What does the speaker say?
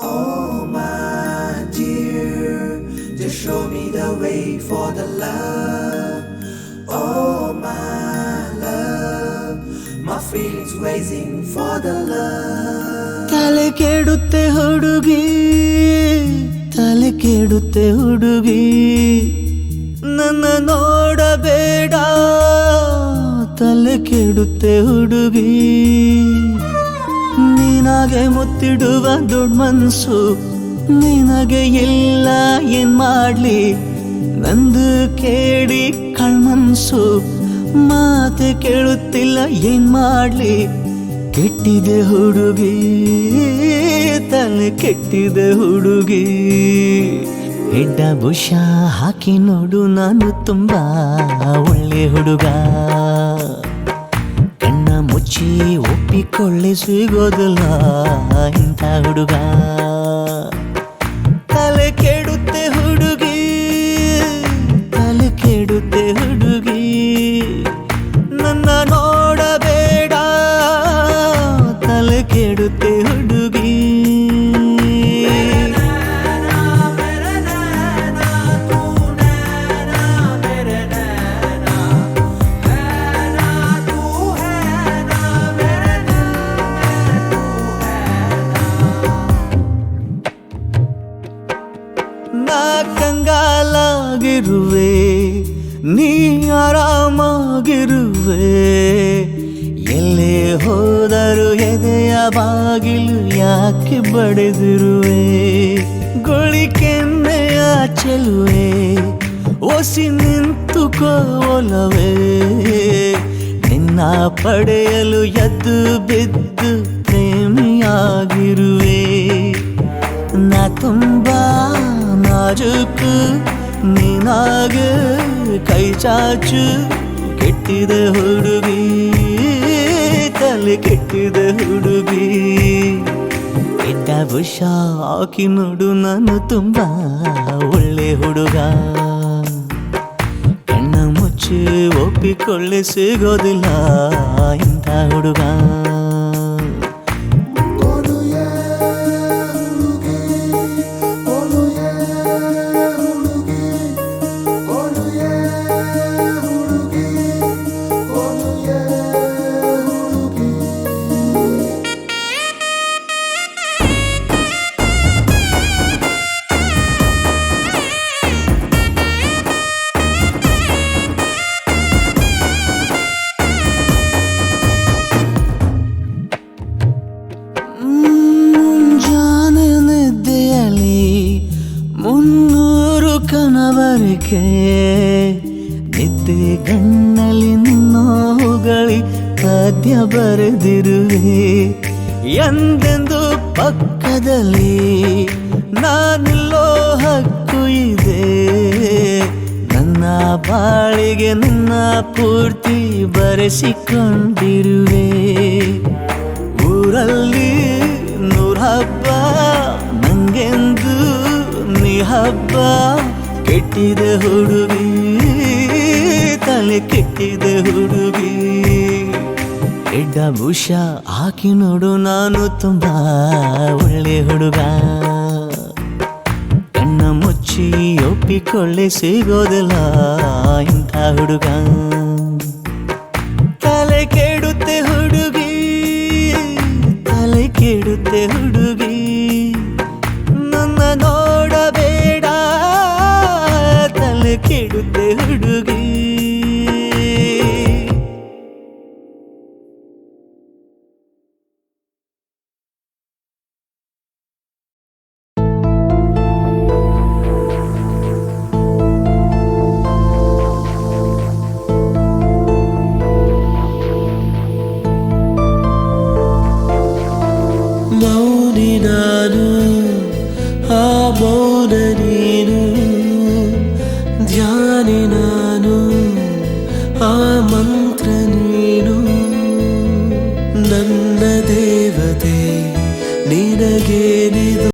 Oh my dear, just show me the way for the love. Oh my love, my feelings waiting for the love. ತಲೆ ಕೆಡುತ್ತೆ ಹುಡುಗಿ, ತಲೆ ಕೆಡುತ್ತೆ ಹುಡುಗಿ, ನನ್ನ ನೋಡಬೇಡ, ತಲೆ ಕೆಡುತ್ತೆ ಹುಡುಗಿ. ನಿನಗೆ ಮುತ್ತಿಡುವ ದೊಡ್ಡ ಮನ್ಸು ನಿನಗೆ ಇಲ್ಲ, ಏನ್ ಮಾಡ್ಲಿ ನಂದು ಕೇಳಿ ಕಳ್ಮನ್ಸು, ಮಾತೆ ಕೇಳುತ್ತಿಲ್ಲ ಏನ್ ಮಾಡ್ಲಿ. ಕೆಟ್ಟಿದೆ ಹುಡುಗಿ, ತಲೆ ಕೆಟ್ಟಿದೆ ಹುಡುಗಿ. ಹೆಡ್ಡ ಬುಷ ಹಾಕಿ ನೋಡು, ನಾನು ತುಂಬಾ ಒಳ್ಳೆ ಹುಡುಗ. ಕಣ್ಣ ಮುಚ್ಚಿ ಒಪ್ಪಿಕೊಳ್ಳೆ, ಸಿಗೋದಿಲ್ಲ ಇಂಥ ಹುಡುಗ. ತಲೆ ಕೆಡುತ್ತೆ ಹುಡುಗಿ, ತಲೆ ಕೆಡುತ್ತೆ ಹುಡುಗಿ, ನನ್ನ ನೋಡಬೇಡ, ತಲೆ ಕೆಡುತ್ತೆ ಹುಡುಗಿ. ನಾ ಕಂಗಾಲಾಗಿರುವೆ, ನೀ ಆರಾಮಾಗಿರುವೆ. ಎಲ್ಲೇ ಹೋದರು ಎದೆಯ ಬಾಗಿಲು ಯಾಕೆ ಬಡಿದಿರುವೆ. ಗೋಳಿಕೆನ್ನೆಯ ಚೆಲುವೆ, ಒಸಿ ನಿಂತುಕೋಲವೇ. ನಿನ್ನ ಪಡೆಯಲು ಎದ್ದು ಬಿದ್ದು ಪ್ರೇಮಿಯಾಗಿರುವೆ. ನಾ ತುಂಬಾ ನಾಜೂಕು, ನೀನಾಗೆ ಕೈ ಚಾಚು. ಕೆಟ್ಟಿದೆ ಹುಡುಗಿ, ತಲೆ ಕೆಟ್ಟಿದೆ ಹುಡುಗಿ. ಕೆಟ್ಟ ಬುಷ ಹಾಕಿ ನೋಡು, ನಾನು ತುಂಬಾ ಒಳ್ಳೆ ಹುಡುಗ. ಕಣ್ಣ ಮುಚ್ಚಿ ಒಪ್ಪಿಕೊಳ್ಳೆ, ಸಿಗೋದಿಲ್ಲ ಇಂಥ ಹುಡುಗ. ಮುನ್ನೂರು ಕನವರಿಕೆ ನಿದ್ದೆ ಕಣ್ಣಲ್ಲಿ ನಿನ್ನೋಗಳಿ ಪದ್ಯ ಬರೆದಿರುವೆ. ಎಂದೆಂದು ಪಕ್ಕದಲ್ಲಿ ನಾನಿಲ್ಲೋ ಹಕ್ಕು ಇದೆ. ನನ್ನ ಬಾಳಿಗೆ ನಿನ್ನ ಪೂರ್ತಿ ಬರೆಸಿಕೊಂಡಿರುವೆ. ಊರಲ್ಲಿ ನೂರ ಹಬ್ಬ, ನಂಗೆಂದು ನೀ ಹಬ್ಬ. ಕೆಟ್ಟಿದೆ ಹುಡುಗಿ, ತಲೆ ಕೆಟ್ಟಿದೆ ಹುಡುಗಿ. ಎಡ್ಡ ಬುಷ ಹಾಕಿ ನೋಡು, ನಾನು ತುಂಬಾ ಒಳ್ಳೆ ಹುಡುಗ. ಕಣ್ಣ ಮುಚ್ಚಿ ಒಪ್ಪಿಕೊಳ್ಳೆ, ಸಿಗೋದಿಲ್ಲ ಇಂಥ ಹುಡುಗ. ತಲೆ ಕೆಡುತ್ತೆ ಹುಡುಗಿ, ತಲೆ ಕೆಡುತ್ತೆ ಹುಡುಗಿ, ನನ್ನ ನೋಡಬೇಡ, ತಲೆ ಕೆಡುತ್ತೆ ಹುಡುಗಿ.